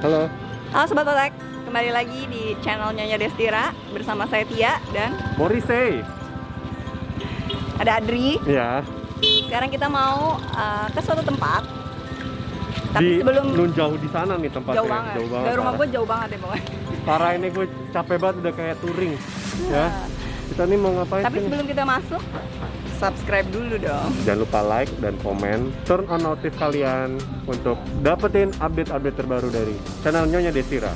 Halo. Halo Sobat Otak, kembali lagi di channel Nyonya Destira bersama saya Tia dan Morisei. ada Adri. Ya. Sekarang kita mau ke suatu tempat. Di Tapi sebelum nun jauh di sana nih tempatnya. jauh banget. Jauh banget. Dari rumah parah. gue jauh banget ya pokoknya. Parah ini gue capek banget udah kayak touring. Ya. Kita nih mau ngapain? Tapi sih? sebelum kita masuk, subscribe dulu dong. Jangan lupa like dan komen, turn on notif kalian untuk dapetin update-update terbaru dari channel Nyonya Destira.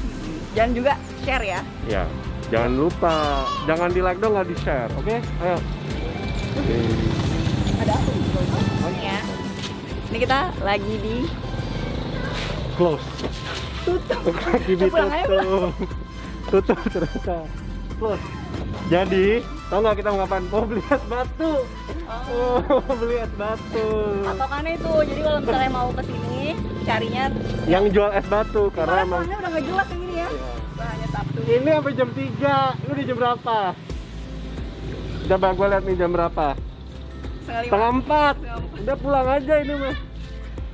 Jangan juga share ya. Ya, jangan lupa, jangan di like dong, nggak di share, oke? Ayo. Ada apa nih? Ya. Ini kita lagi di Close. tutup. Gibi Pulang aja, tutup ternyata. Close. Jadi, tau nggak kita mau ngapain? Mau beli es batu. Oh, mau beli es batu. Patokannya itu, jadi kalau misalnya mau ke sini carinya Yang jual es batu karena soalnya emang soalnya udah nggak jelas yang ini ya. Iya. Hanya Sabtu. ini sampai jam 3. Lu di jam berapa? Coba gue lihat nih jam berapa. Setengah 4. Udah pulang aja ini mah.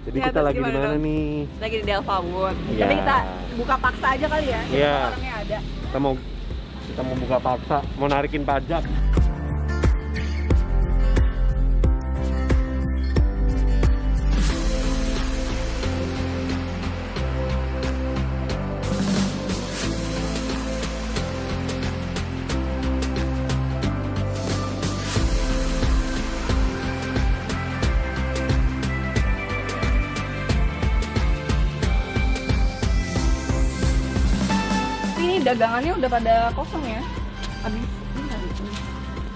Jadi Ya, kita terus lagi di gimana mana dong? nih? Lagi di Delva Wood. Iya. Tapi kita buka paksa aja kali ya. Jadi Iya. orangnya ada. Kita mau buka paksa, mau narikin pajak. Tapi ini dagangannya udah pada kosong ya. Habis.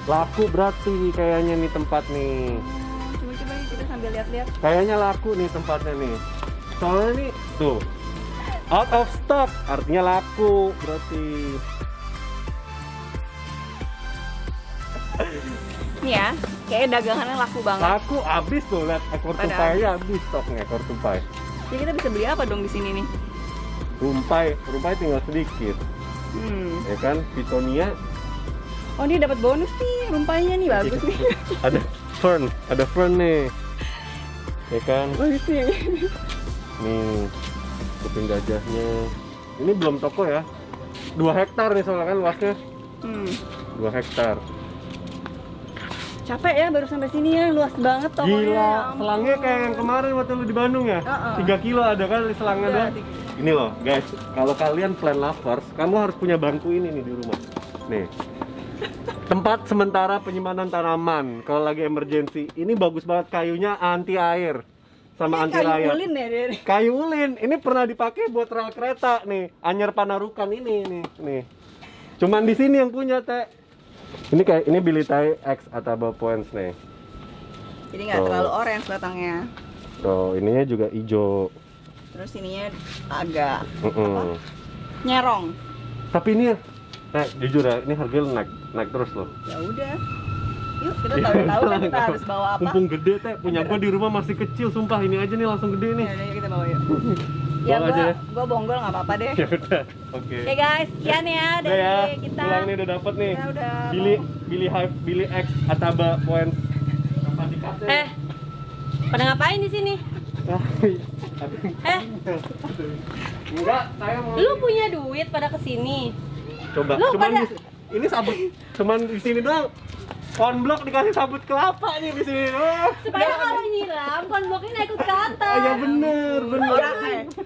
Laku berarti kayaknya nih tempat nih. Coba-coba nih kita sambil lihat-lihat. Kayaknya laku nih tempatnya nih. Soalnya nih tuh out of stock, artinya laku berarti. Nih ya, kayak dagangannya laku banget. Laku abis tuh, lihat ekor Pada tumpainya habis stoknya ekor tumpai. Jadi kita bisa beli apa dong di sini nih? Rumpai tinggal sedikit, ya kan? Pitonia Oh, dia dapat bonus nih, rumpanya nih bagus nih. ada fern nih, ya kan? Bagus nih. Nih kuping gajahnya. Ini belum toko ya. 2 hektar nih soalnya kan luasnya. 2 hektar. Capek ya baru sampai sini ya, luas banget tokonya. Gila, Ya ampun. selangnya kayak yang kemarin waktu lu di Bandung ya. 3 kilo ada kan selangnya Udah, doang. Ini loh guys, kalau kalian plant lovers, kamu harus punya bangku ini nih di rumah. Nih. Tempat sementara penyimpanan tanaman kalau lagi emergency. Ini bagus banget, kayunya anti air sama Ini anti kayu rayap. ulin ya dia. Kayu ulin, ini pernah dipakai buat rel kereta nih. Anyar Panarukan ini nih. Cuman di sini yang punya, Teh. Ini Bilitai X Ataba Points nih. Jadi nggak Tuh. terlalu orange batangnya. Tuh, ininya juga hijau. Terus ininya agak Mm-mm. nyerong. Tapi ini jujur ya, ini harganya naik terus loh. Ya udah. Yuk kita tahu-tahu kan kita harus bawa apa. Mumpung gede, Teh. Punya gua di rumah masih kecil, sumpah. Ini aja nih langsung gede nih. Ya udah yuk kita bawa yuk. Ya Bawa aja ya. gua bonggol nggak apa-apa deh. Ya udah. Oke. Oke guys, sekian ya Udah dari ya. kita. Pulang nih udah dapet nih. Kita udah Billy X Ataba Points. Tempat di kafe. Pada ngapain di sini? Enggak, saya mau. Lu punya duit pada kesini? Coba, Lu cuman pada- ini sabut, cuman di sini doang. Konblok dikasih sabut kelapa nih di sini doang. Supaya kalau nyiram konbloknya nggak ikut ke atas. Ah, ya bener.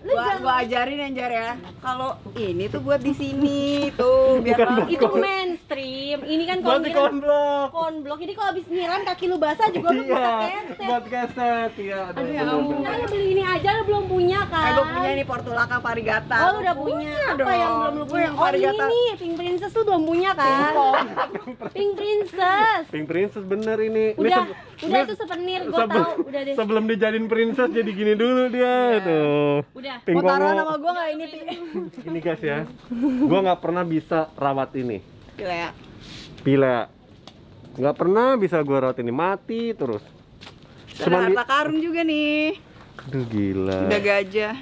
Orang gua ajarin Anjar ya. Kalau ini tuh buat di sini tuh biar Bukan bang- Itu mainstream. Ini kan Buat kalau di nyiram konblok. konblok. Jadi kalau habis nyiram kaki lu basah juga lu bisa Iya, keset. buat keset. Iya, Aduh, ya ampun. Nah, lu beli ini aja lu belum punya kan? gue punya ini Portulaca Varigata. Oh, lu udah punya. Apa yang belum lu Gue punya? yang Oh, ini Varigata. nih, Pink Princess lu belum punya kan? Pink Princess. Pink Princess bener ini. Udah, Ini udah itu souvenir, gua tahu, udah deh. Sebelum dijadiin princess jadi gini dulu dia tuh. Udah. Pink Mau taruh Pongo. nama gue nggak ini Pi? Ini guys ya. Gua nggak pernah bisa rawat ini. Gila ya. Pila. Nggak pernah bisa gua rawat ini, mati terus. Ada Cuman harta karun juga nih. aduh gila. Udah gajah.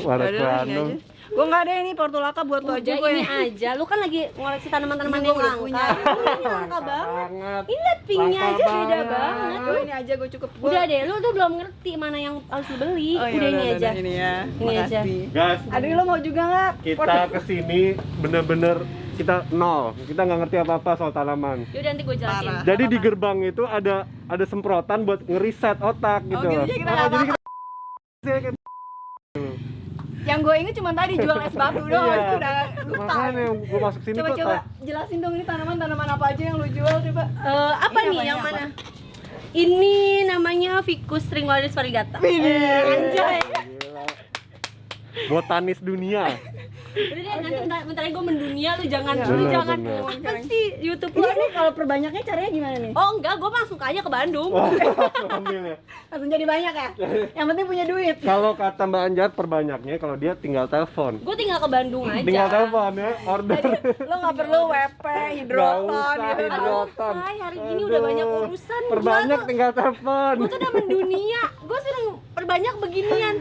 Waras Udah, ini Bandung. aja. Gue nggak ada ini portulaka buat lo aja Udah gue. ini aja, lu kan lagi ngoleksi tanaman-tanaman Ini yang gua udah langka. punya. Ini langka banget. Ini liat pinknya Langka aja beda banget. banget. Gue ini aja gue cukup. Gua... Udah deh, lu tuh belum ngerti mana yang harus lu beli. Oh, iya, Udah ini aja. Ini ya. Ini aja. Makasih. Guys, Aduh lo mau juga nggak? kita kesini bener-bener kita nol. Kita nggak ngerti apa-apa soal tanaman. Yaudah nanti gue jelasin. Parah. Jadi di gerbang itu ada semprotan buat ngeriset otak gitu. gitu aja kita nggak jadi paham. kita Yang gue inget cuma tadi jual es batu doang. Iya. Itu udah lupa. makanya gue masuk sini Coba kok coba jelasin dong ini tanaman apa aja yang lu jual coba. Apa Ini nih namanya yang apa? mana? Ini namanya Ficus triangularis variegata. Anjay. Gila. Botanis dunia. Udah deh, nanti bentar lagi gue mendunia, lu jangan Iya, lu bener, jangan bener. apa sih YouTube lu Ini kalau perbanyaknya caranya gimana nih? Oh enggak, gue langsung aja ke Bandung. Wah, ambil ya. Langsung jadi banyak ya? Yang penting punya duit. Kalau kata Mbak Anjar perbanyaknya kalau dia tinggal telepon. Gue tinggal ke Bandung aja. Tinggal telepon ya, order. Lo nggak perlu WP, hidroton Nggak usah gitu. hidroton. Say, hari ini udah banyak urusan. Perbanyak tinggal telepon. Gue tuh udah mendunia. Gue sering perbanyak beginian.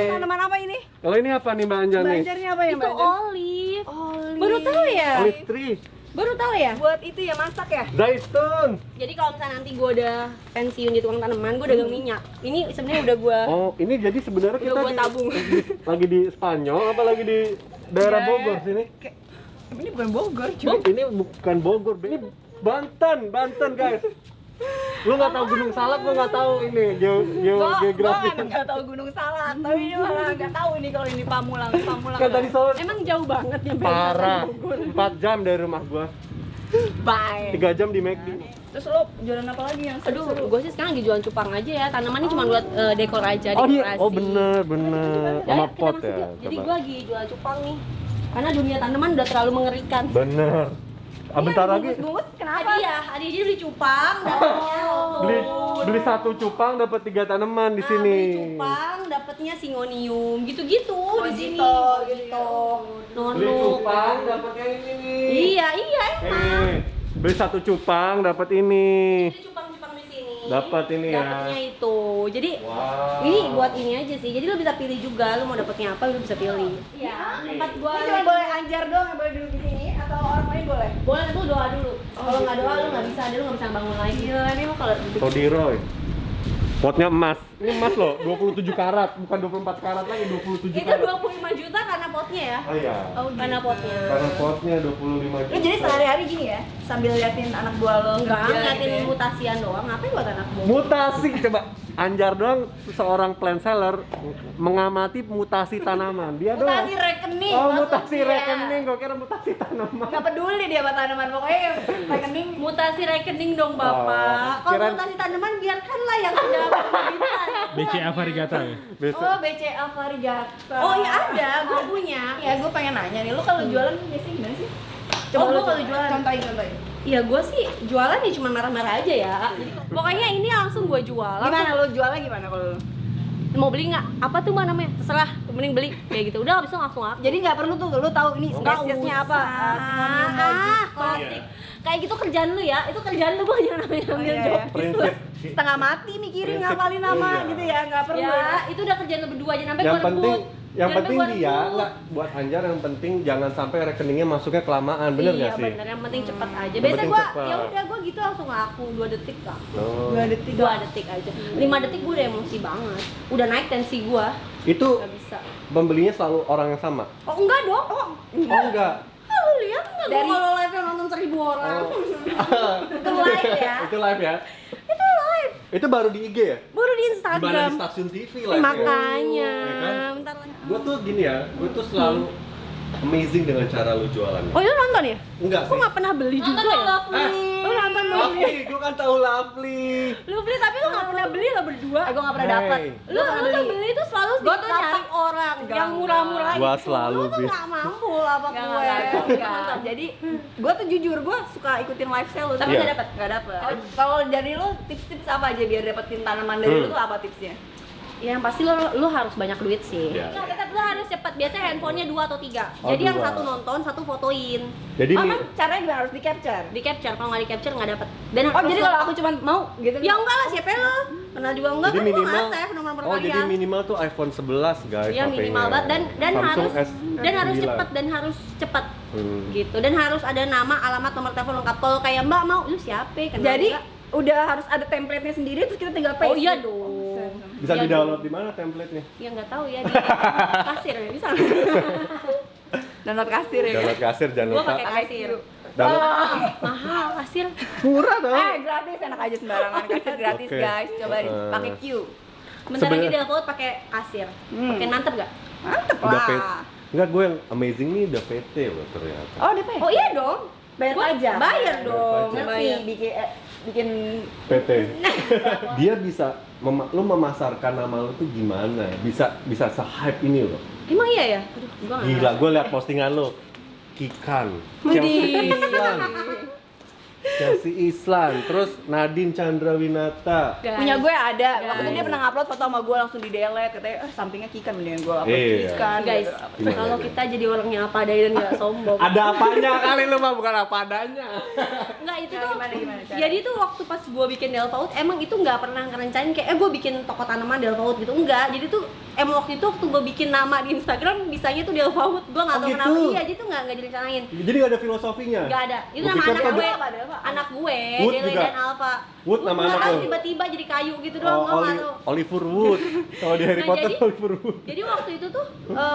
Tanaman apa ini? Kalau ini apa nih Mbak Anjar nih? Banjarnya apa ya Itu Mbak? olive. Olive. Baru tahu ya? Olive tree, Baru tahu ya? Buat itu ya masak ya? zaitun. Jadi kalau misalnya nanti gue udah pensiun jadi tukang tanaman, gue dagang minyak. Ini sebenarnya udah gue Oh, ini jadi sebenarnya Udah kita gua tabung. lagi di Spanyol apa lagi di daerah Ya. Bogor sini? Ini bukan Bogor cuy. Ini bukan Bogor, ini Banten guys. Lu nggak tahu Gunung Salak, lu nggak tahu ini geografi. Gue nggak tahu Gunung Salak, tapi ini malah nggak tahu ini kalau ini Pamulang. Kan tadi soal emang jauh banget nyampe parah. 4 jam dari rumah gua. Bye. 3 jam di McD. Terus lo jualan apa lagi yang Aduh, gue sih sekarang lagi jualan cupang aja ya. Tanaman ini cuma buat dekor aja, Oh dekorasi. iya, oh bener. Ya, Sama kita pot masuk ya. yuk. Jadi coba. gue lagi jual cupang nih. Karena dunia tanaman udah terlalu mengerikan. Bener. Ah, bentar lagi bungkus kenapa? Hadiah aja beli cupang, dapatnya beli 1 cupang dapat 3 tanaman di sini. Beli cupang, dapatnya singonium, gitu-gitu di sini. Gitu. Beli Nono. cupang dapatnya ini nih. Iya emang. Beli 1 cupang dapat ini. Beli cupang-cupang di sini. Dapat ini ya. Dapatnya itu. Jadi Wow. ini buat ini aja sih. Jadi lo bisa pilih juga, lo mau dapatnya apa, lo bisa pilih. Iya, tempat gua Ini cuma boleh Anjar doang yang boleh duduk di sini atau orang lain boleh? boleh, tapi lo doa dulu. Kalau nggak doa lo nggak bisa, lo nggak bisa bangun lagi. Gila ini mah kalau duduk. Todiroy. Potnya emas. Ini emas loh, 27 karat, bukan 24 karat lagi, 27 Itu karat. 25 juta karena potnya ya. Oh iya. Karena potnya. Karena potnya 25 juta. Lu jadi sehari-hari gini ya, sambil liatin anak buah lo Enggak, kerja ngeliatin gitu ya? mutasian doang. Ngapain buat anak buah? Mutasi coba. Anjar doang seorang plant seller mengamati mutasi tanaman. Dia doang. Mutasi rekening. Oh, maksud mutasi dia. rekening. Gua kira mutasi tanaman. Nggak peduli dia sama tanaman, pokoknya rekening. Mutasi rekening dong Bapak. Kalau kirain- mutasi tanaman biarkanlah yang sudah berbitan. BCA variegata ya? Besok. Oh, BCA variegata. Oh iya ada, gue punya. Ya, gue pengen nanya nih, lu kalau jualan biasanya gimana sih? Oh, lu gua kalau jualan. contohin. Iya gue sih jualan ya cuma marah-marah aja ya. Jadi, pokoknya ini langsung gue jual. Gimana lu jualnya gimana kalau lu? Mau beli nggak? Apa tuh mbak namanya? Terserah, mending beli kayak gitu. Udah habis itu langsung aku. Jadi nggak perlu tuh lu tahu ini spesiesnya apa? Simonium mojito. klasik. Kayak gitu kerjaan lu ya. Itu kerjaan lu, gue jangan namanya ambil iya, job iya. Prinsip. Setengah mati mikirin Prinsip, ngapalin nama iya. gitu ya, nggak perlu. Ya, itu udah kerjaan lu berdua aja sampai Yang gua penting rebut. yang Sampai penting gua dia rebut. nggak buat Anjar, yang penting jangan sampai rekeningnya masuknya kelamaan, bener nggak iya, sih? bener, yang penting cepet aja. Yang Biasanya penting gua cepet. ya udah gua gitu langsung laku 2 detik lah. Oh. 2 detik 2 detik aja. 5 detik gua udah emosi banget. Udah naik tensi gua. Itu Gak bisa. pembelinya selalu orang yang sama. Oh enggak dong. Oh enggak. Lu lihat enggak Dari- gua kalau live nonton 1000 orang. Oh. Itu live ya. Itu live ya. Itu live. Itu baru di IG ya? Baru di Gimana Instagram. di stasiun TV live ya? Makanya. Ya kan? Bentar lagi. Gue tuh gini ya, gue tuh selalu amazing dengan cara lu jualan. Oh, itu nonton ya? Enggak Kok sih. nggak pernah beli juga ya? Lu nonton Lovely. Lovely, gue kan tahu Lovely. Lu beli tapi lu nggak pernah beli lo berdua. Gue nggak pernah Hey. dapat. Lu tuh beli tuh selalu Gua tuh dikapak nyari orang yang murah-murah Gua gitu. selalu Lu tuh bis. nggak mampu lah apa Enggak, gue. enggak. Jadi gue tuh jujur gue suka ikutin live sale lu, tapi Iya. nggak dapet. Kalau dari lu tips-tips apa aja biar dapetin tanaman dari lu tuh apa tipsnya? Ya, yang pasti lo harus banyak duit sih. Iya. Nah, tetap lo harus cepat. Biasanya handphonenya 2 atau 3. Oh, Jadi yang 2. satu nonton, satu fotoin. Jadi Emang caranya gimana harus di capture? Di capture, kalau nggak di capture nggak dapet. Dan Oh jadi kalau aku cuma mau gitu? ya enggak lah, siapa lo? Kenal juga enggak, jadi kan gua minimal nggak save nomor oh jadi kalian. minimal tuh iPhone 11 guys. Iya, HP-nya. minimal banget dan Samsung harus S9. cepat Hmm. gitu, dan harus ada nama, alamat, nomor telepon lengkap. Kalau kayak Mbak mau, lu siapa? Kenal Jadi enggak? udah harus ada template-nya sendiri terus kita tinggal paste. Oh iya gitu? dong. Bisa Iya di-download di mana template-nya? Ya nggak tahu ya, di kasir ya bisa. Download kasir ya. Download kasir jangan Gua lupa. pakai kasir. Download Mahal kasir. murah dong. Gratis, enak aja sembarangan kasir gratis Oke. guys. Coba pakai Q. Bentar lagi Sebenarnya- download pakai kasir. Pakai mantep gak? Mantep Udah lah. Enggak, gue yang amazing nih udah PT loh ternyata. Oh DP. Oh iya dong. bayar Gua pajak. bayar dong. Bayar Ngerti Bayar. bikin PT. Dia bisa lu memasarkan nama lu tuh gimana? Bisa se-hype ini loh. Emang iya ya? Aduh, gua nggak Gila, gue liat postingan lu. Kikan, Chelsea Islan, Chelsea Islan, terus Nadine Chandrawinata. Guys. punya gue ada. Waktu itu Guys. dia pernah upload foto sama gue langsung di delete, katanya sampingnya Kikan mendingan gue upload Iya. Kikan. Guys, Gimana, kalau gimana? kita jadi orangnya apa adanya dan nggak sombong. Ada apanya kali lu mah, bukan apa adanya. Enggak, itu Nah, tuh gimana cara? jadi tuh waktu pas gue bikin Delvaut emang itu nggak pernah ngerencanain kayak gue bikin toko tanaman Delvaut gitu, enggak. Jadi tuh emang waktu itu waktu gue bikin nama di Instagram bisanya tuh Delvaut, gue nggak Oh, tahu gitu? kenapa. Iya, jadi tuh nggak direncanain. Jadi gak ada filosofinya? Nggak ada. Itu Gua nama pikir anak tuh gue, ada. anak gue, Wood Dele juga? dan Alpha. Wood nama Nggak anak tahu, lo? tiba-tiba jadi kayu gitu doang, Oh, nggak tahu. Oliver Wood. Kalau di Harry Nah, Potter jadi- Oliver Wood. Jadi waktu itu tuh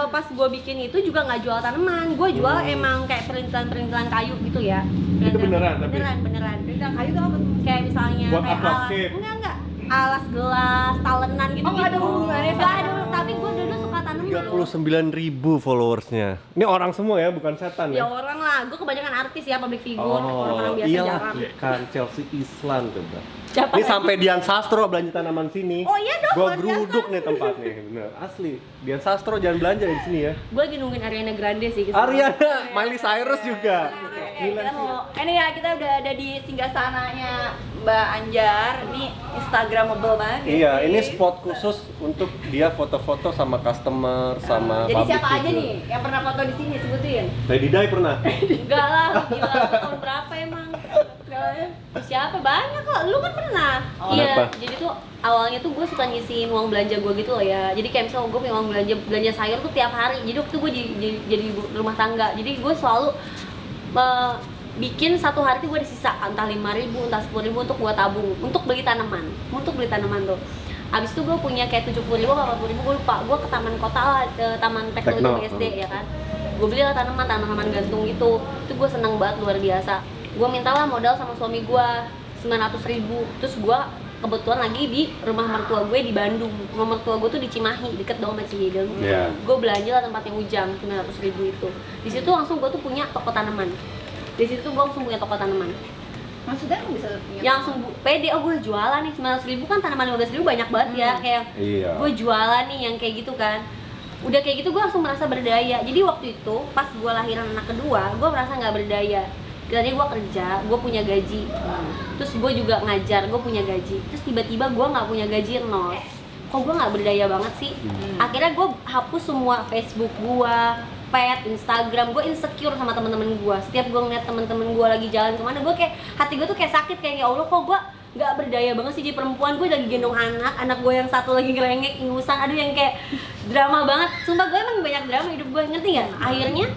pas gue bikin itu juga nggak jual tanaman, gue jual emang kayak perintilan-perintilan kayu gitu ya. Itu beneran tapi? Beneran. Perintilan kayu tuh apa tuh? Kayak misalnya Buat kayak alas, aquascape? enggak, alas gelas, talenan gitu. Oh, nggak ada hubungannya sama- Nggak ada, tapi gue dulu suka tanaman. 39.000 followersnya. Ini orang semua ya, bukan setan Ya ya? orang lah, gue kebanyakan artis ya, public figure, orang-orang biasa iyalah, jarang. Kikan, Chelsea Islan coba. Siapa Ini lagi? sampai Dian Sastro belanja tanaman sini. Oh iya dong, Gua luar geruduk nih tempatnya, bener. Asli. Dian Sastro jangan belanja di sini ya. Gue lagi nungguin Ariana Grande sih. Ariana, Miley Cyrus juga. Oke, kita mau ini ya, kita udah ada di singgasananya Mbak Anjar. Ini Instagramable banget ya Iya, sih. ini spot khusus untuk dia foto-foto sama customer, sama Jadi public siapa aja figure. nih yang pernah foto di sini, sebutin? Lady Di pernah? Enggak lah, gila, lu tahun berapa emang? Siapa? Banyak kok, lu kan pernah. Oh, Iya, kenapa? jadi tuh awalnya tuh gue suka ngisiin uang belanja gue gitu loh ya. Jadi kayak misalnya gue punya uang belanja sayur tuh tiap hari. Jadi waktu gue jadi rumah tangga. Jadi gue selalu bikin satu hari tuh gue ada sisa entah 5.000, entah 10.000 untuk gue tabung untuk beli tanaman tuh. Abis itu gue punya kayak 70.000 atau 80.000, gue lupa. Gue ke taman kota lah, ke taman teknologi Tekno. BSD ya kan. Gue beli lah tanaman gantung gitu. Itu gue seneng banget, luar biasa. Gue mintalah modal sama suami gue 900.000. Terus gue kebetulan lagi di rumah mertua gue di Bandung. Rumah mertua gue tuh di Cimahi, deket dong sama Cihideng. Iya. Gue belanja lah tempatnya Ujang 900.000 itu. Di situ langsung gue tuh punya toko tanaman. Di situ gue langsung punya toko tanaman. Maksudnya lu bisa punya Yang langsung pede, oh gue jualan nih 900.000 kan tanaman 15.000 banyak banget ya. Kayak Iya. gue jualan nih yang kayak gitu kan. Udah kayak gitu gue langsung merasa berdaya. Jadi waktu itu pas gue lahiran anak kedua, gue merasa nggak berdaya. Tadi gue kerja, gue punya gaji. Terus gue juga ngajar, gue punya gaji. Terus tiba-tiba gue nggak punya gaji, nol. Kok gue nggak berdaya banget sih? Akhirnya gue hapus semua Facebook gue, pet, Instagram. Gue insecure sama temen-temen gue. Setiap gue ngeliat temen-temen gue lagi jalan kemana, gue kayak hati gue tuh kayak sakit, kayak ya Allah kok gue nggak berdaya banget sih jadi perempuan. Gue lagi gendong anak gue yang satu lagi ngerengek, ingusan, aduh yang kayak drama banget. Sumpah gue emang banyak drama hidup gue, ngerti nggak? Akhirnya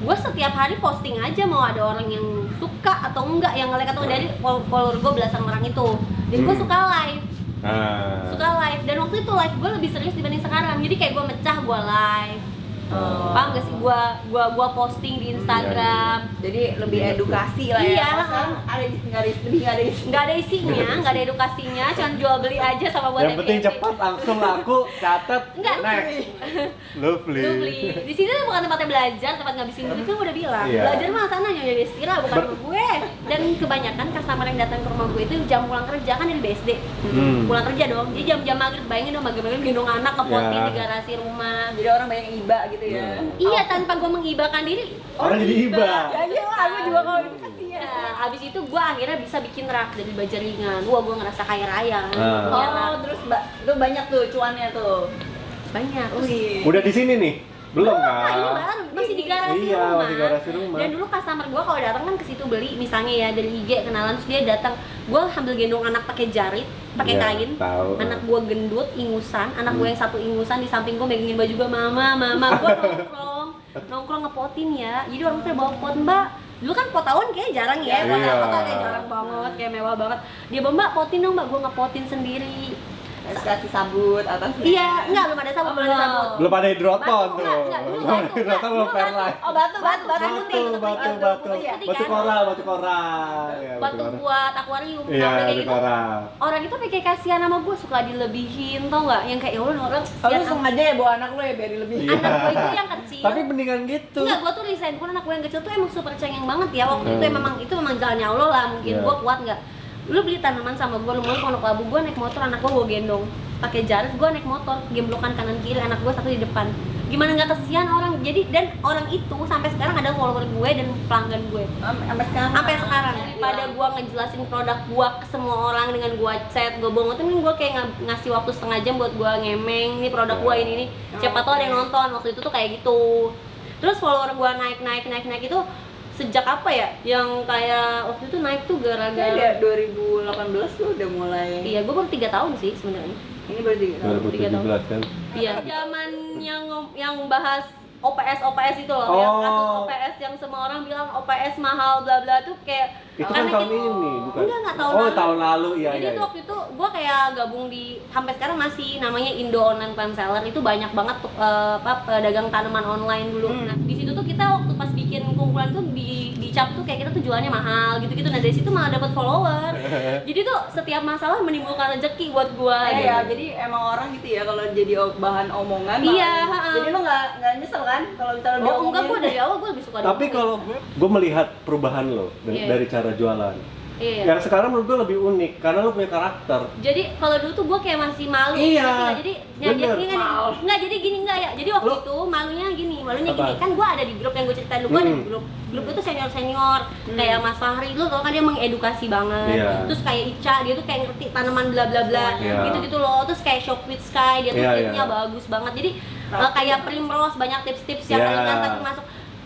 gue setiap hari posting aja, mau ada orang yang suka atau enggak, yang nge-like atau dari follower gue belasan orang itu. Jadi gue suka live. Suka live, dan waktu itu live gue lebih serius dibanding sekarang. Jadi kayak gue mecah, gue live. Paham gak sih? Gua posting di Instagram. jadi lebih edukasi lah ya. Iya. Sekarang ada nggak ada isi. Nggak ada isinya, nggak ada edukasinya, cuma jual beli aja sama buat Yang penting FYP. cepat, langsung laku, catat, Enggak. next. Lu beli. Di sini tuh bukan tempatnya belajar, tempat ngabisin duit, kan udah bilang. Iya. Belajar mah sana nyonya Destira, bukan sama gue. Dan kebanyakan customer yang datang ke rumah gue itu jam pulang kerja kan dari BSD. Pulang kerja dong. Jadi jam-jam maghrib, bayangin dong maghrib gendong anak ngepotin Ya. di garasi rumah. Jadi orang banyak yang iba gitu ya. Iya, tanpa gue menghibahkan diri. Orang jadi iba. Ya iyalah, aku juga kalau itu kasihan. abis itu gue akhirnya bisa bikin rak dari baja ringan. Wah, gue ngerasa kaya raya. Oh, terus itu banyak tuh cuannya tuh. Banyak. Terus, Wih. Udah di sini nih? Belum nah, ini kan? baru masih di garasi Iya, rumah. masih garasi rumah. Dan dulu customer gue kalau datang kan ke situ beli, misalnya ya dari IG kenalan, terus dia datang, gue sambil gendong anak pakai jarit, pakai Iya, kain. tahu. Anak gue gendut, ingusan, anak gue yang satu ingusan di samping gue megangin baju gue, mama, gue nongkrong ngepotin ya. Jadi orang tuh bawa pot, Mbak. Dulu kan pot tawon kayak jarang ya, pot Iya. tawon kayak jarang banget, kayak mewah banget. Dia bawa, Mbak, potin dong, Mbak. Gue ngepotin sendiri. Terus kasih sabut atasnya. Iya, enggak, belum ada sabun, belum ada sabun. Belum ada hidroton Batu, tuh. enggak, dulu Belum ada batu, hidroton, belum dulu Fairlife. Oh, batu putih, Batu. putih kan? Batu koral. Ya, Batu koral. buat akuarium. Iya, Nah, udah kayak batu gitu, koral. orang itu kayak kasihan sama gue, suka dilebihin, tau nggak? Yang kayak ya Allah, orang Kalau kasihan lu sengaja ya bawa anak lu ya biar lebih. Iya. anak gue itu yang kecil. Tapi mendingan gitu. Enggak, gue tuh resign pun anak gue yang kecil tuh emang super cengeng banget ya. Waktu itu memang jalannya Allah lah, mungkin Iya. gue kuat nggak. Lu beli tanaman sama gue, lu mau Pondok Labu, gue naik motor, anak gue gendong pakai jarit, gue naik motor, gemblokan kanan kiri, anak gue satu di depan. Gimana nggak kasihan orang? Jadi dan orang itu sampai sekarang ada follower gue dan pelanggan gue. Sampai sekarang pada gue ngejelasin produk gue ke semua orang dengan gue chat, gue bohong tuh gue kayak ngasih waktu setengah jam buat gue ngemeng nih produk gue ini. Siapa tahu ada yang nonton. Waktu itu tuh kayak gitu. Terus follower gue naik itu sejak apa ya? Yang kayak waktu itu naik tuh gara-gara 2018 tuh udah mulai. iya, gue baru 3 tahun sih sebenarnya. Ini berarti 2017 kan. Iya, zaman yang bahas OPS itu loh, Oh. yang kasus OPS yang semua orang bilang OPS mahal bla bla tuh kayak Itu karena kan tahun gitu- ini, bukan? Enggak tahun Oh, lalu. tahun lalu, iya. Jadi iya, tuh iya. waktu itu gue kayak gabung di sampai sekarang masih namanya Indo Online Plant Seller, itu banyak banget pedagang tanaman online dulu. Nah, di situ tuh kita waktu pas bikin kumpulan tuh dicap tuh kayak kita tuh jualnya mahal gitu-gitu. Nah, dari situ malah dapat follower. Jadi tuh setiap masalah menimbulkan rezeki buat gue. Iya, jadi emang orang gitu ya kalau jadi bahan omongan. Iya, Jadi lu nggak nyesel kan kalau misalnya dia Oh enggak, gue omongin? dari awal gue lebih suka Tapi diomongin. kalau gue melihat perubahan lo Iya. dari cara jualan. Iya. Yang sekarang menurut gue lebih unik karena lo punya karakter. Jadi kalau dulu tuh gue kayak masih malu, Iya, ngerti nggak? Jadi bener. nggak jadi gini nggak ya. Jadi waktu itu malunya gini Apa? kan gue ada di grup yang gue ceritain dulu, gue ada di grup itu senior kayak Mas Fahri, lu tau kan dia mengedukasi banget. Iya. Terus kayak Ica, dia tuh kayak ngerti tanaman bla bla bla, Iya. gitu loh. Terus kayak Shop with Sky, dia tuh Iya, feednya iya. bagus banget. Jadi kayak Primrose, banyak tips-tips yang Iya. ringan tapi masuk.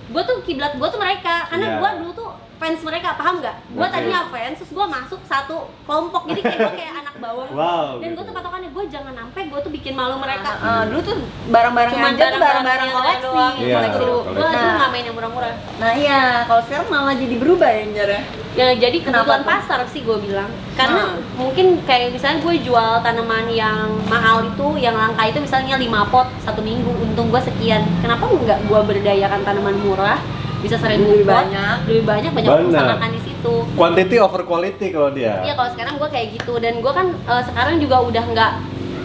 Gue tuh kiblat gue tuh mereka, karena Iya. gue dulu tuh fans mereka, paham nggak? Gue Oke. tadinya fans, terus gue masuk satu kelompok, jadi kayak gue kayak anak bawang. Wow, Dan gue gitu. tuh patokannya gue jangan sampai gue tuh bikin malu mereka. Dulu tuh barang-barang Cuman aja tuh barang-barang koleksi. doang. Iya, Koleksi. koleksi. Gue Nah. nggak main yang murah-murah. Nah iya, kalau sekarang malah jadi berubah ya Njar ya. Ya jadi Kenapa kebutuhan tuh? pasar sih gue bilang. Karena mungkin kayak misalnya gue jual tanaman yang mahal itu, yang langka itu misalnya 5 pot 1 minggu, untung gue sekian. Kenapa nggak gue berdayakan tanaman murah? Bisa 1000 Lebih pot, banyak. lebih banyak Bener. usaha makan di situ. Quantity over quality kalau dia. Iya, kalau sekarang gue kayak gitu. Dan gue kan sekarang juga udah nggak,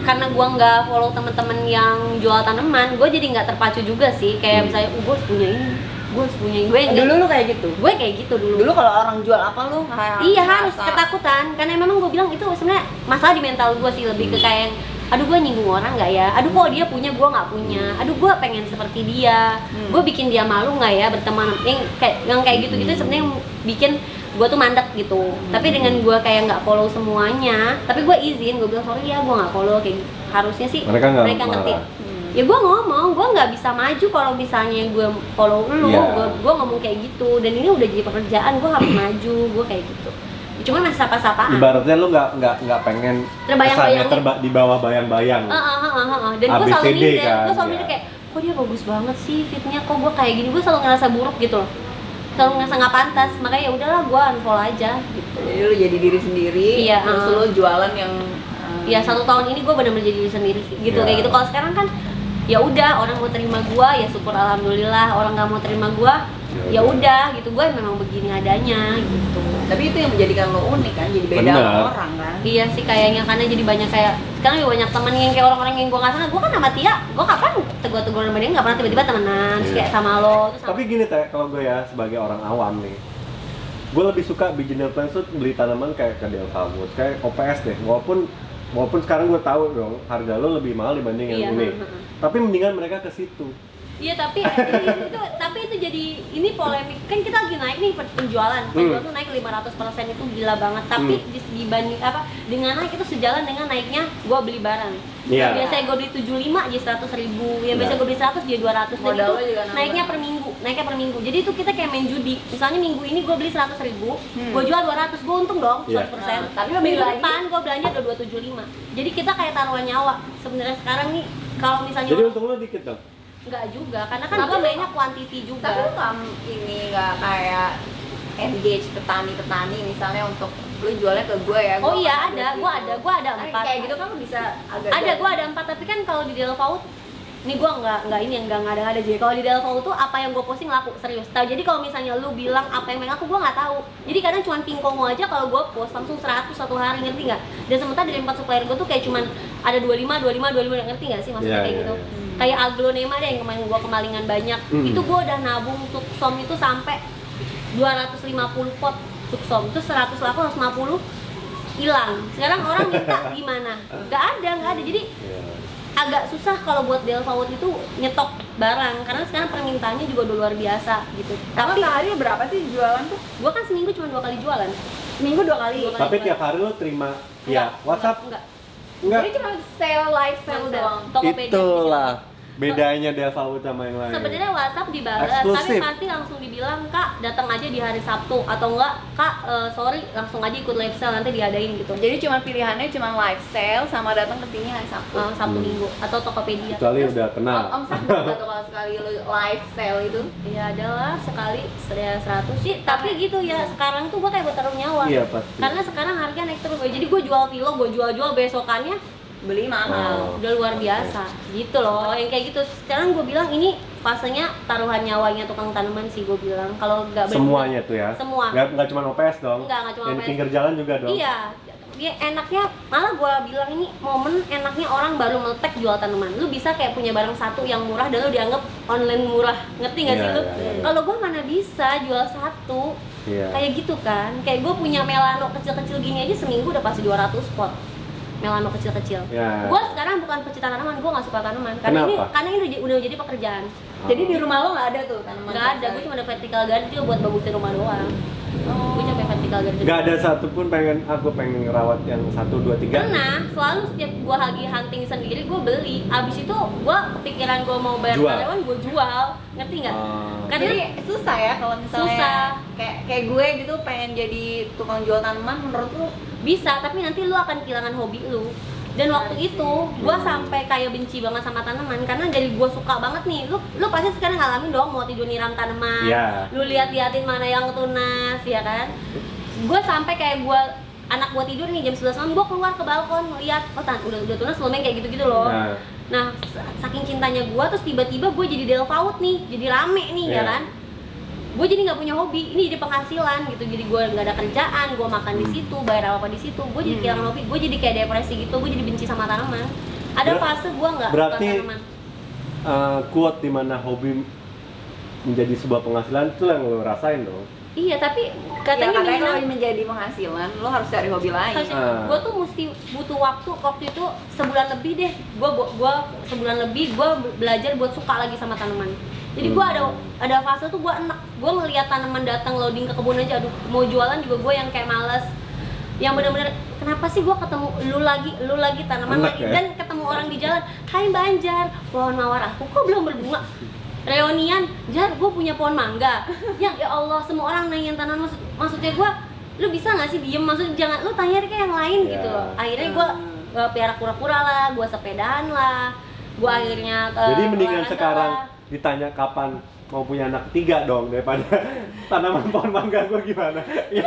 karena gue nggak follow temen-temen yang jual tanaman, gue jadi nggak terpacu juga sih. Kayak misalnya, gue harus punya ini, gue harus punya ini. Dulu lu kayak gitu. Gue kayak gitu dulu. Dulu kalau orang jual apa lu kayak Iya, harus ngerasa- ketakutan. Karena memang gue bilang itu sebenarnya masalah di mental gue sih, lebih ke kayak yang, aduh gue nyinggung orang nggak ya, aduh kok dia punya gue nggak punya, aduh gue pengen seperti dia, gue bikin dia malu nggak ya berteman, yang kayak gitu sebenarnya yang bikin gue tuh mandek gitu. Tapi dengan gue kayak nggak follow semuanya, tapi gue izin, gue bilang sorry ya gue nggak follow kayak gitu. Harusnya sih Mereka nggak ngerti. marah. Ya gue ngomong, gue nggak bisa maju kalau misalnya gue follow lu, Iya. gue ngomong kayak gitu. Dan ini udah jadi pekerjaan, gue harus maju, gue kayak gitu. Cuma masih sapa-sapaan. Ibaratnya lu nggak pengen Terbayang-bayangin. kesannya di bawah bayang-bayang. Dan gue selalu ABCD minder, kan, gue selalu ya. minder kayak, kok dia bagus banget sih fitnya, kok gue kayak gini, gue selalu ngerasa buruk gitu loh, selalu ngerasa nggak pantas, makanya ya udahlah gue unfollow aja gitu. Jadi lu jadi diri sendiri, Iya, terus lu jualan yang Ya 1 tahun ini gue benar-benar jadi diri sendiri gitu, Ya. kayak gitu. Kalau sekarang kan ya udah, orang mau terima gue ya syukur alhamdulillah, orang nggak mau terima gue ya udah gitu, gue memang begini adanya gitu. tapi itu yang menjadikan lo unik kan, jadi beda Bener. sama orang kan. Iya sih kayaknya, karena jadi banyak kayak sekarang juga banyak temen yang kayak orang-orang yang gue nggak kenal. Gue kan sama Tia, gue kapan tegur-tegur sama dia nggak pernah tiba-tiba temenan, terus Iya. kayak sama lo terus sama Tapi gini Teh, kalau gue ya sebagai orang awam nih, gue lebih suka beginner plants tuh beli tanaman kayak ke Deltawood, kayak OPS deh. Walaupun sekarang gue tahu dong harga lo lebih mahal dibanding yang Iya, ini. Tapi mendingan mereka ke situ. Iya tapi itu jadi ini polemik kan kita lagi naik nih penjualan tuh naik 500% itu gila banget tapi dibanding apa dengan naik itu sejalan dengan naiknya gue beli barang. Iya. Biasanya gue beli 75 jadi 100.000 ya biasa gue beli 100 jadi 200 dan Modalnya itu juga nambah. naiknya per minggu jadi itu kita kayak main judi misalnya minggu ini gue beli 100.000 gue jual 200 gue untung dong 100%. Iya. Tapi minggu minggu lagi depan gue belanja udah 275 jadi kita kayak taruhan nyawa sebenarnya sekarang nih kalau misalnya Jadi untung lo dikit dong. enggak juga karena kan Tapi gue lu- mainnya quantity juga. tapi lu nggak kayak engage petani misalnya untuk lu jualnya ke gue ya. Oh gua iya akan ada, beli gua ada Kan 4. kayak gitu kan lu bisa agak Ada, gua ada 4 tapi kan kalau di Delvaut ini gua nggak ini yang nggak ada jadi kalau di Delvaut tuh apa yang gua posting laku serius. Tahu jadi kalau misalnya lu bilang apa yang pengen aku gua nggak tahu. Jadi kadang cuma pingkongo aja kalau gua post langsung 100 satu hari ngerti nggak? Dan sementara dari 4 supplier gua tuh kayak cuman ada 25 ngerti nggak sih maksudnya Iya, kayak iya, gitu. iya. Kayak aglonema deh yang kemarin gua kemalingan banyak. Itu gua udah nabung untuk som itu sampai 250 pot subsom. Terus 100 laku 150 hilang. Sekarang orang minta gimana? Nggak ada. Jadi Iya. agak susah kalau buat Delvaut itu nyetok barang karena sekarang permintaannya juga udah luar biasa gitu. Tapi Tapi sehari berapa sih jualan tuh? gua kan seminggu cuma 2 kali jualan. Seminggu 2 kali. Dua kali. Tapi tiap hari lo terima ya WhatsApp? Enggak. Enggak. Jadi cuma sale live sale doang. Tokopedia. Itulah bedanya Delvaut sama yang lain. Sebenarnya WhatsApp dibalas, Eksklusif. tapi pasti langsung dibilang Kak datang aja di hari Sabtu atau enggak Kak sorry langsung aja ikut live sale nanti diadain gitu. Jadi cuma pilihannya cuma live sale sama datang ke sini hari Sabtu. Sabtu Minggu atau Tokopedia. Kecuali udah kenal. Omset berapa tuh kalau sekali lu live sale itu? Ya adalah sekali 100 sih, tapi gitu ya sekarang tuh gua kayak bertaruh nyawa. Iya pasti. Karena sekarang harga naik terus. Jadi gue jual kilo, gue jual besokannya Beli mahal. udah luar biasa. Gitu loh, yang kayak gitu. Sekarang gue bilang ini fasenya taruhan nyawanya tukang tanaman sih gue bilang. Kalau nggak bener- Semuanya tuh ya. Semua. Nggak cuma OPS dong. Nggak cuma Yang di OPS. pinggir jalan juga dong. Iya. Dia enaknya malah gue bilang ini momen enaknya orang baru meletek jual tanaman. Lu bisa kayak punya barang satu yang murah dan lu dianggap online murah. Ngerti nggak sih Iya, lu? iya, iya. Kalau gue mana bisa jual satu. Iya. Kayak gitu kan, kayak gue punya melano kecil-kecil gini aja seminggu udah pasti 200 pot melano kecil-kecil. Ya. Gue sekarang bukan pecinta tanaman, gue nggak suka tanaman karena Kenapa? ini udah jadi pekerjaan. Jadi di rumah lo nggak ada tuh tanaman? Nggak ada, gue cuma ada vertical garden juga buat bagusin rumah doang. Oh. Gue capek vertical garden. Nggak ada satupun aku pengen ngerawat yang 1, 2, 3. Pernah, selalu setiap gue lagi hunting sendiri gue beli. Abis itu gue pikiran gue mau bayar Jual. karyawan gue jual, ngerti nggak? Karena Jadi susah ya kalau misalnya Susah. kayak gue gitu pengen jadi tukang jual tanaman menurut lu bisa, tapi nanti lu akan kehilangan hobi lu. Dan waktu itu gue sampai kayak benci banget sama tanaman karena dari gue suka banget nih, lu pasti sekarang ngalamin dong mau tidur nyiram tanaman, Iya. lu liatin mana yang tunas ya kan. Gue sampai kayak anak gue tidur nih jam 11 malam, gue keluar ke balkon ngeliat udah tunas belum yang kayak gitu loh. Nah saking cintanya gue terus tiba-tiba gue jadi Delvaut nih, jadi rame nih ya Iya. kan. Gue jadi nggak punya hobi, ini jadi penghasilan gitu, jadi gue nggak ada kerjaan, gue makan di situ, bayar apa di situ, gue jadi kehilangan hobi, gue jadi kayak depresi gitu, gue jadi benci sama tanaman. Ada fase gue nggak suka Berarti tanaman. quote di mana hobi menjadi sebuah penghasilan itu yang lo rasain dong. Iya tapi katanya katanya kalau minimal menjadi penghasilan lo harus cari hobi lain. gue tuh mesti butuh waktu itu sebulan lebih deh, gue sebulan lebih gue belajar buat suka lagi sama tanaman. Jadi gue ada fase tuh gue enak, gue ngelihat tanaman datang loading ke kebun aja, aduh mau jualan juga gue yang kayak males, yang bener-bener kenapa sih gue ketemu lu lagi tanaman Enak lagi ya? dan ketemu orang di jalan, hai Mbak Anjar, pohon mawar aku kok belum berbunga. Reunian, Jar, gue punya pohon mangga. Ya Allah, semua orang nanyain tanaman, maksudnya gue, lu bisa nggak sih diem? Maksudnya jangan lu tanya kayak yang lain gitu loh. Akhirnya gue piara kura-kura lah, gue sepedaan lah, gue akhirnya Jadi mendingan olahraga sekarang lah. ditanya kapan mau punya anak 3 dong daripada tanaman pohon mangga gue gimana? Iya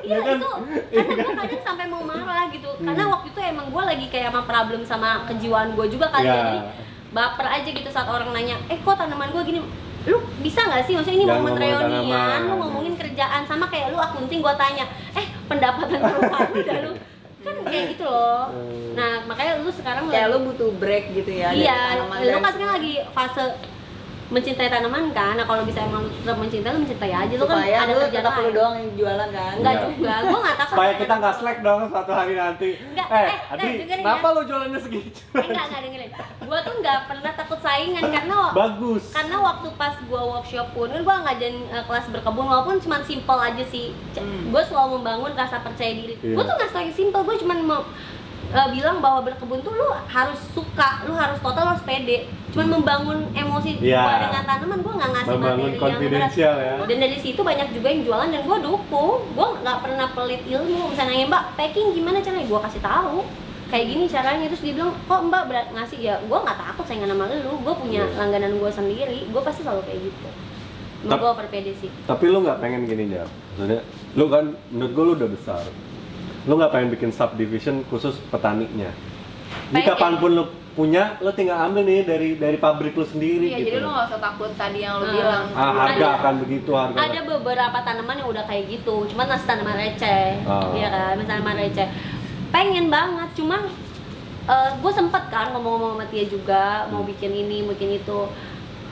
Iya kan? itu, karena gue kadang sampai mau marah gitu. Karena waktu itu emang gue lagi kayak sama problem sama kejiwaan gue juga kali ya. Iya. Jadi baper aja gitu saat orang nanya, kok tanaman gue gini, lu bisa nggak sih? Maksudnya ini Jangan momen ngomongin reunian, tanaman. lu ngomongin kerjaan sama kayak lu akunting gue tanya, pendapatan perusahaan lu dah lu kan kayak gitu loh. Nah makanya lu sekarang Kayak lo butuh break gitu ya dari iya, tanaman lu dan kan sekarang lagi fase mencintai tanaman kan. Nah kalau bisa emang lu tetap mencintai, lu mencintai aja. Lu kan Supaya ada lu kerjaan tetap lu lain. doang yang jualan kan. Enggak Iya. juga, gue nggak takut. Supaya kita nggak slack dong suatu hari nanti. Nggak, Adri, dengerin kenapa ya. lo jualannya segitu? Enggak dengerin. Gue tuh nggak pernah takut saingan Bagus. karena waktu pas gue workshop pun kan gue ngajarin kelas berkebun walaupun cuma simple aja sih. Gue selalu membangun rasa percaya diri. Iya. Gue tuh nggak kayak simple, gue cuma mau bilang bahwa berkebun tuh lu harus suka, lu harus total, lu harus pede. Cuman membangun emosi Iya. gua dengan tanaman, gua nggak ngasih Membangun materi yang confidential berat. ya. Dan dari situ banyak juga yang jualan dan gua dukung. Gua nggak pernah pelit ilmu. Misalnya nanya, Mbak, packing gimana caranya? Gua kasih tahu. Kayak gini caranya. Terus dia bilang, kok Mbak berat ngasih? Ya gua nggak takut saingan sama lu. Gua punya Iya. langganan gua sendiri. Gua pasti selalu kayak gitu. Menurut gua over pede sih. Tapi lu nggak pengen gini ya? Maksudnya, lu kan menurut gue lu udah besar. Lu nggak pengen bikin subdivision khusus petaninya. Jadi Pengen. kapanpun lu punya, lu tinggal ambil nih dari pabrik lu sendiri Iya, gitu. jadi lu nggak usah takut tadi yang lu bilang. Harga Ada- akan begitu harga. Ada beberapa tanaman yang udah kayak gitu, cuman masih tanaman receh, Oh. iya kan, misalnya tanaman receh. Pengen banget, cuman gue sempet kan ngomong-ngomong sama Tia juga mau bikin ini, bikin itu.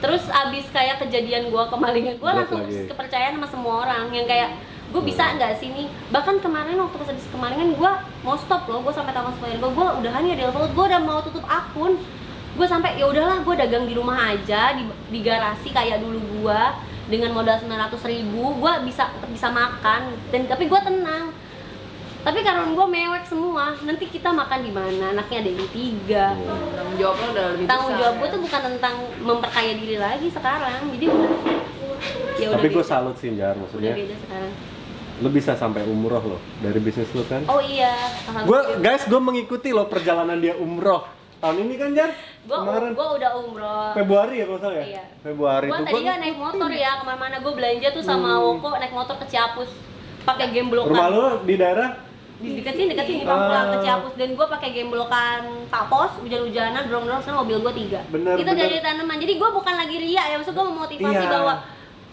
Terus abis kayak kejadian gue kemalingan, gue Drop langsung lagi. kepercayaan sama semua orang yang kayak gue bisa nggak sih nih. Bahkan kemarin waktu kesedis kemalingan gue mau stop loh, gue sampai tamat sekolah gue udahan ya di level, gue udah mau tutup akun. Gue sampai ya udahlah gue dagang di rumah aja di garasi kayak dulu gue dengan modal 900.000 gue bisa makan dan tapi gue tenang. Tapi karena gue mewek semua, nanti kita makan di mana? Anaknya ada yang 3. Tanggung jawab lu udah lebih Tanggung besar, jawab ya. gue tuh bukan tentang memperkaya diri lagi sekarang. Jadi udah ya udah Tapi gue beda. salut sih Jar, Udah maksudnya beda sekarang. lu bisa sampai umroh loh dari bisnis lu kan. Oh iya. Gue mengikuti loh perjalanan dia umroh tahun ini kan Jar. Kemarin Gue udah umroh. Februari ya kalau salah ya. Iya. Februari Gue tuh tadi kan naik motor ya kemana-mana. Gue belanja tuh sama Woko naik motor ke Ciapus pakai gemblokan. Rumah lu di daerah Di dekat sini di Pamulang ke Ciapus dan gue pakai gemblokan Pak Pos, hujan-hujanan, dorong-dorong sekarang mobil gue 3. Bener, Itu bener. dari tanaman. Jadi gue bukan lagi ria ya, maksud gue memotivasi Iya. bahwa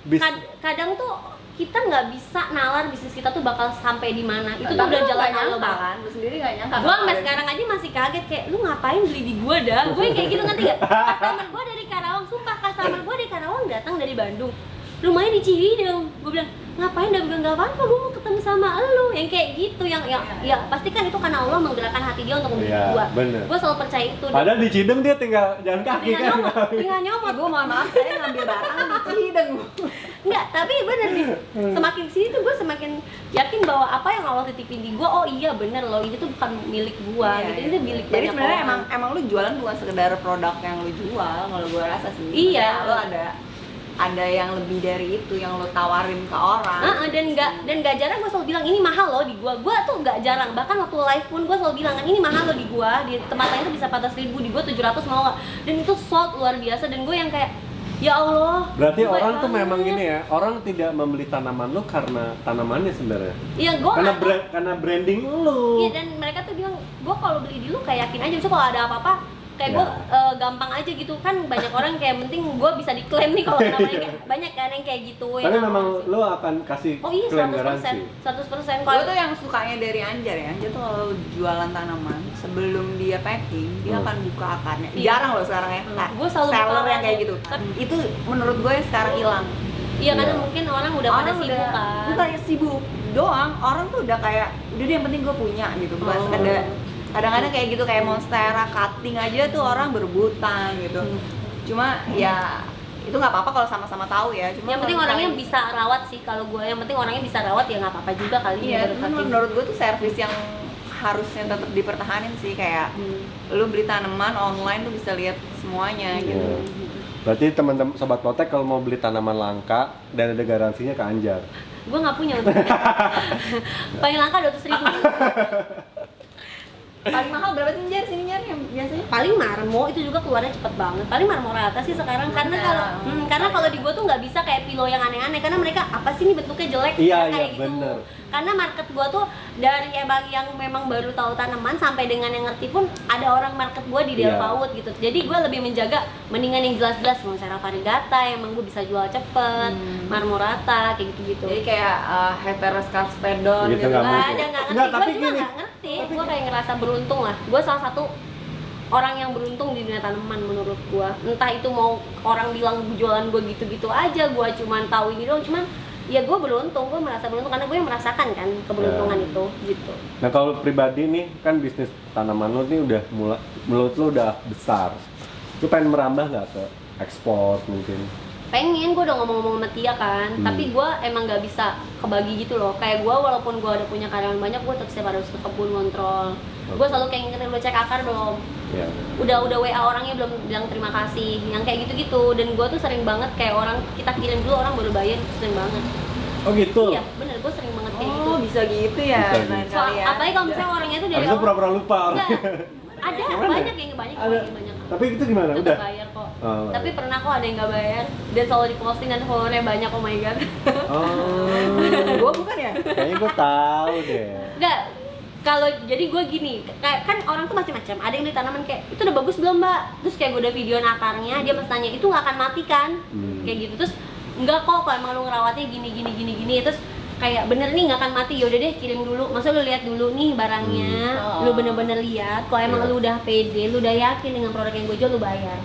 Bis- kadang tuh kita nggak bisa nalar bisnis kita tuh bakal sampai di mana. Itu tuh Tapi udah lu jalan nggak Allah nyangka banget. kan, lu sendiri nggak nyangka. Gue sampai sekarang aja masih kaget kayak lu ngapain beli di gua dah. Gue kayak gitu ngerti gak? Customer gue dari Karawang, sumpah customer gue dari Karawang datang dari Bandung. Rumahnya di Cihideng. Gue bilang, ngapain dah? Gue nggak apa-apa, gue mau ketemu sama lu. Yang kayak gitu, yang ya pasti kan itu karena Allah menggerakkan hati dia untuk memilih Iya, gua. bener. Gue selalu percaya itu. Padahal di Cideng dia tinggal jalan kaki tinggal kan. nyomot, tinggal nyomot. Gue mohon maaf, saya ngambil batang di Cihideng. Enggak, tapi bener nih, semakin sini tuh gue semakin yakin bahwa apa yang Allah titipin di gue, oh iya bener loh, ini tuh bukan milik gue, Iya, gitu, iya. ini tuh milik Jadi banyak sebenarnya orang. emang lu jualan bukan sekedar produk yang lu jual, kalau gue rasa sih. Iya. Maksudnya lu ada yang lebih dari itu yang lu tawarin ke orang. Dan nggak jarang gue selalu bilang ini mahal loh di gue tuh nggak jarang, bahkan waktu live pun gue selalu bilang kan ini mahal loh di tempat lain tuh bisa 400.000, di gue 700 mau nggak, dan itu sold luar biasa, dan gue yang kayak ya Allah. Berarti baik orang tuh banget. memang gini ya, orang tidak membeli tanaman lu karena tanamannya sebenarnya. Iya, gue Karena branding lu. iya, dan mereka tuh bilang gue kalau beli di lu kayak yakin aja, misalnya kalau ada apa-apa kayak gue gampang aja gitu kan. Banyak orang kayak penting gue bisa diklaim nih kalau namanya kayak, banyak kan yang kayak gitu. Tapi yang memang namanya- lu akan kasih oh iya, klaim 100%, garansi. 100%. Gue Kalau tuh yang sukanya dari Anjar ya, Anjar tuh kalau jualan tanaman sebelum dia packing dia Hmm. akan buka akarnya. Iya. Jarang loh sekarang ya. Hmm. Gua selalu seller buka yang kayak akarnya. gitu. Itu menurut gue yang sekarang hilang. iya, karena Iya. mungkin orang udah pada sibuk kan. bukan sibuk doang, orang tuh udah kayak udah deh yang penting gue punya gitu. Bukan Oh. sekedar kadang-kadang kayak gitu kayak monstera cutting aja tuh orang berebutan gitu. Cuma ya itu nggak apa-apa kalau sama-sama tahu ya. Cuma Yang penting kalau orangnya misalnya- bisa rawat sih. Kalau gue yang penting orangnya bisa rawat ya nggak apa-apa juga kali. Iya, menurut cuman hati. menurut gue tuh servis yang harusnya tetap dipertahanin sih, kayak lu beli tanaman online tuh bisa lihat semuanya gitu. Iya. Berarti teman-teman sobat potek kalau mau beli tanaman langka dan ada garansinya ke Anjar. Gue nggak punya untuk paling langka 200.000. Paling mahal berapa sih Jar sini Jar yang biasanya? Paling marmo itu juga keluarnya cepet banget. Paling marmo rata sih sekarang karena kalau di gue tuh nggak bisa kayak pilo yang aneh-aneh karena mereka apa sih ini bentuknya jelek Iya, kayak iya, gitu. bener. Karena market gue tuh dari yang memang baru tahu tanaman sampai dengan yang ngerti pun ada orang market gue di Iya. Delphawood gitu. Jadi gue lebih menjaga mendingan yang jelas-jelas misalnya variegata yang emang gue bisa jual cepet, marmo rata kayak gitu-gitu. Jadi kayak heteroscarpedon Gitu gitu nggak kan. Nggak mungkin. ada, nggak Nggak, ngerti. tapi Gue juga gini. nggak ngerti. Gue kayak ngerasa beruntung lah. Gue salah satu orang yang beruntung di dunia tanaman menurut gua. Entah itu mau orang bilang jualan gua gitu-gitu aja, gua cuman tahu ini doang, cuman ya gua beruntung, gua merasa beruntung karena gua yang merasakan kan keberuntungan itu gitu. Nah kalau pribadi nih kan bisnis tanaman lo nih udah mulai, menurut lo udah besar. Lo pengen merambah nggak ke ekspor mungkin? Pengen, gue udah ngomong-ngomong sama Tia kan, tapi gue emang gak bisa kebagi gitu loh. Kayak gue walaupun gue udah punya karyawan banyak, gue tetap harus ke kebun kontrol. Gue selalu kayak ngingetin, udah cek akar belum? Ya. Udah WA orangnya belum bilang terima kasih, yang kayak gitu-gitu. Dan gue tuh sering banget kayak orang, kita kirim dulu orang baru bayar, sering banget. Oh gitu? Iya bener, gue sering banget kayak gitu. Oh bisa gitu ya, Bisa lain gitu. kali ya. Apalagi kalau misalnya orangnya tuh dari Habis itu awal pura-pura lupa orang. Enggak, ada, Gimana? banyak yang banyak, Ada. banyak. Tapi itu gimana? Tetap Udah? bayar kok. Oh. Tapi pernah kok ada yang nggak bayar dan selalu diposting dan followernya banyak, oh my god. Oh. Gua bukan ya? Kayaknya gue tahu deh. Enggak, kalau jadi gue gini, kayak kan orang tuh macam-macam. Ada yang beli tanaman kayak itu udah bagus belum mbak? Terus kayak gue udah video akarnya, dia mesti tanya itu nggak akan mati kan? Kayak gitu. Terus enggak kok, kalau emang lu ngerawatnya gini. Terus kayak bener nih nggak akan mati, yaudah deh kirim dulu. Masa lu lihat dulu nih barangnya, lu bener-bener lihat. Kalau emang lu udah pede, lu udah yakin dengan produk yang gue jual, lu bayar.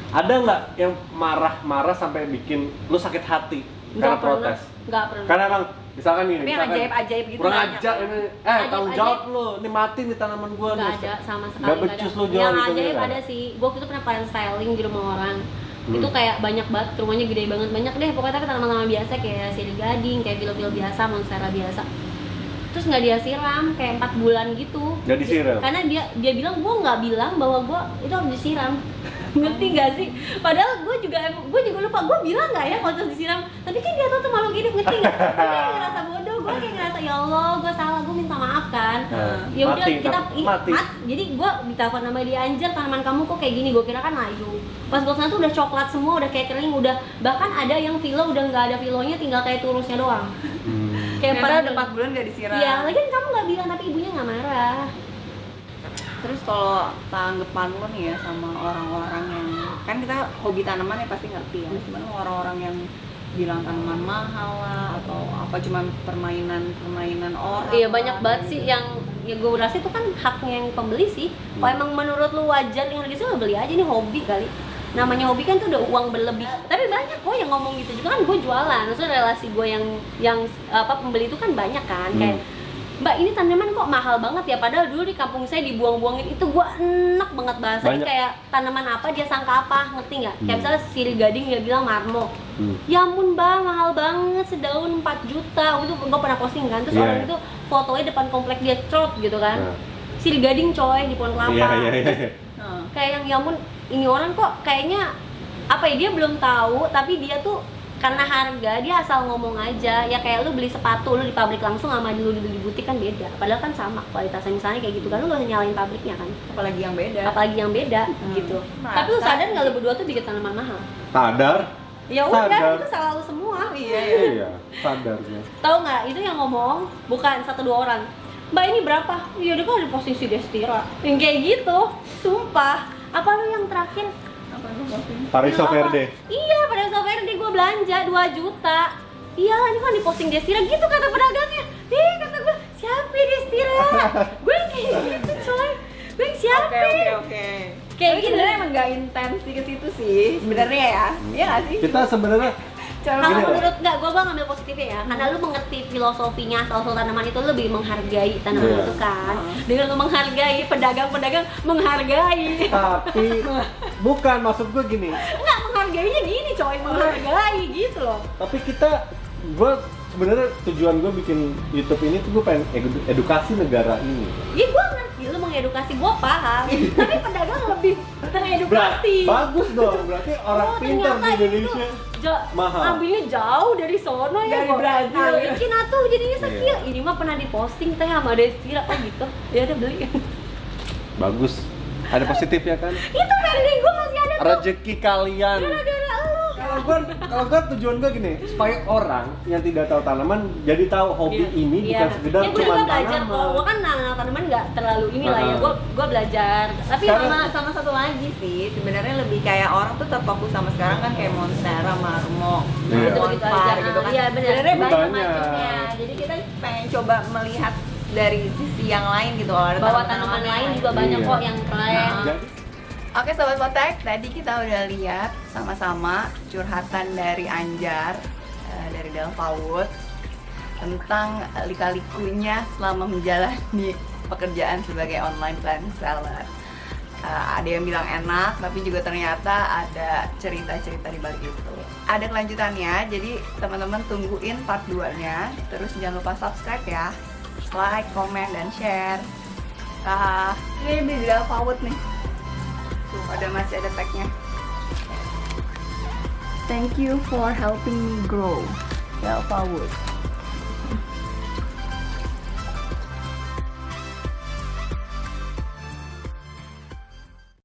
Ada nggak yang marah-marah sampai bikin lu sakit hati karena Nggak pernah. protes? Nggak pernah. Karena emang misalkan nih, Tapi yang misalkan ajaib-ajaib gitu kurang banyak. ajar ini, Ajaib-ajaib. tanggung jawab lu, ini mati nih tanaman gua Nggak nih. ada sama sekali. Nggak becus lu jual yang gitu, ajaib nggak ada sih. Gue waktu itu pernah plan styling di rumah orang. Itu kayak banyak banget, rumahnya gede banget deh. Pokoknya tapi tanaman-tanaman biasa kayak sirih gading, kayak filo-filo biasa, monstera biasa. Terus nggak dia siram kayak 4 bulan gitu. Nggak disiram? Karena dia bilang, gue nggak bilang bahwa gue itu harus disiram. Ngerti nggak sih? Padahal gue juga lupa, gue bilang nggak ya kalau terus disiram. Tapi kan dia tuh makhluk hidup, ngerti nggak? Gue kayak ngerasa bodoh, gue kayak ngerasa ya Allah, gue salah, gue minta maaf kan. Ya udah Mati, kita mati. jadi gue ditelepon sama dia, anjir tanaman kamu kok kayak gini, gue kira kan layu. Pas gue kesana tuh udah coklat semua, udah kayak kering, udah bahkan ada yang filo udah nggak ada filonya, tinggal kayak turusnya doang. Kayak Ternyata udah 4 4 bulan gak disiram. Iya, lagian kamu nggak bilang tapi ibunya nggak marah. Terus kalau tanggapan lo nih ya sama orang-orang yang kan kita hobi tanaman ya pasti ngerti ya. Cuman orang-orang yang bilang tanaman mahal lah atau apa cuma permainan orang. Iya banyak lah, banget gitu. sih yang ya gue rasa itu kan haknya yang pembeli sih. Kalau emang menurut lu wajar dengan harga segitu, beli aja, nih hobi kali. Namanya hobi kan tuh udah uang berlebih. Tapi banyak kok yang ngomong gitu juga kan, gue jualan. Maksudnya relasi gue yang pembeli itu kan banyak kan. Kayak Mbak ini tanaman kok mahal banget ya, padahal dulu di kampung saya dibuang-buangin. Itu gue enak banget bahasanya, Banyak. kayak tanaman apa dia sangka apa, ngerti nggak? Kayak misalnya sirih gading dia bilang marmo. Ya ampun bang, mahal banget, sedaun 4 juta. Itu gue pernah posting kan, terus orang itu fotonya depan komplek dia trot gitu kan. Sirih gading coy di pohon kelapa. Iya. Kayak yang ya ampun, ini orang kok kayaknya apa ya, dia belum tahu, tapi dia tuh karena harga dia asal ngomong aja. Ya kayak lu beli sepatu lu di pabrik langsung sama lu di butik kan beda, padahal kan sama kualitasnya misalnya kayak gitu kan, lu gak usah nyalain pabriknya kan, Apalagi yang beda. gitu. Merasa Tapi lu sadar nggak lu berdua tuh bikin tanaman mahal? Sadar? Ya udah, Sadar. itu salah lu semua. Iya. Iya, sadarnya. Tahu nggak, itu yang ngomong bukan 1-2 orang. Mbak ini berapa? Iya dia kan ada posting si Destira yang kayak gitu, sumpah. Apa lu yang terakhir? Apa lu posting? Parisa Yang apa? Verde. Iya, pada Verde gue belanja 2 juta. Iya, ini kan diposting Destira gitu kata pedagangnya. Kata gue, siapa ya Destira? Gue kayak gitu coy. Gue siapa? Oke. Kayak Tapi gitu. sebenarnya emang gak intensi ke situ sih sebenarnya ya. Iya nggak sih? Kita sebenarnya Cara Kalau Gini loh. menurut gue ngambil positifnya ya, karena lu mengerti filosofinya asal-usul tanaman itu, lu lebih menghargai tanaman Iya. itu kan. Dengan lu menghargai, pedagang-pedagang menghargai. tapi bukan, maksud gue gini. Enggak, menghargainya gini coy, menghargai gitu loh. Tapi gue sebenarnya tujuan gue bikin YouTube ini tuh gue pengen edukasi negara ini. Iya gue ngerti, lu mengedukasi, gue paham. Tapi pedagang lebih teredukasi. Bagus dong, berarti orang Oh, pintar di ternyata Indonesia. mahal. Ambilnya jauh dari sono ya, Dari Brazil. Bikin atuh jadinya sekian. Iya. Ini mah pernah diposting teh sama Destira kayak gitu. Ya udah beli. Bagus, ada positifnya kan? Itu pending gue masih ada tuh. Rezeki kalian. Gara-gara lu. Kalau gue tujuan gue gini, supaya orang yang tidak tahu tanaman jadi tahu hobi ini bukan sekedar ya, gue cuma juga belajar tanaman. kok. Gue kan nanam tanaman nggak terlalu inilah ya. Gue belajar. Tapi Sekarang- sama satu lagi sih, sebenarnya lebih kayak orang tuh terfokus sama sekarang kan kayak monstera, marmo, Iya. Gitu-gitu monfar aja. gitu kan. Iya, benar. Sebenarnya banyak Banyak. macamnya. Jadi kita pengen coba melihat dari sisi yang lain gitu. Kalau ada bahwa tanaman lain juga banyak Iya. kok yang keren. Jadi Oke Sobat Potek, tadi kita udah lihat sama-sama curhatan dari Anjar dari Delva Wood tentang lika-likunya selama menjalani pekerjaan sebagai online planning seller. Ada yang bilang enak, tapi juga ternyata ada cerita-cerita di balik itu. Ada kelanjutannya, jadi teman-teman tungguin part 2-nya. Terus jangan lupa subscribe ya, like, comment, dan share. Ini di Delva Wood nih. Tuh, masih ada tagnya. Thank you for helping me grow. Delva Wood.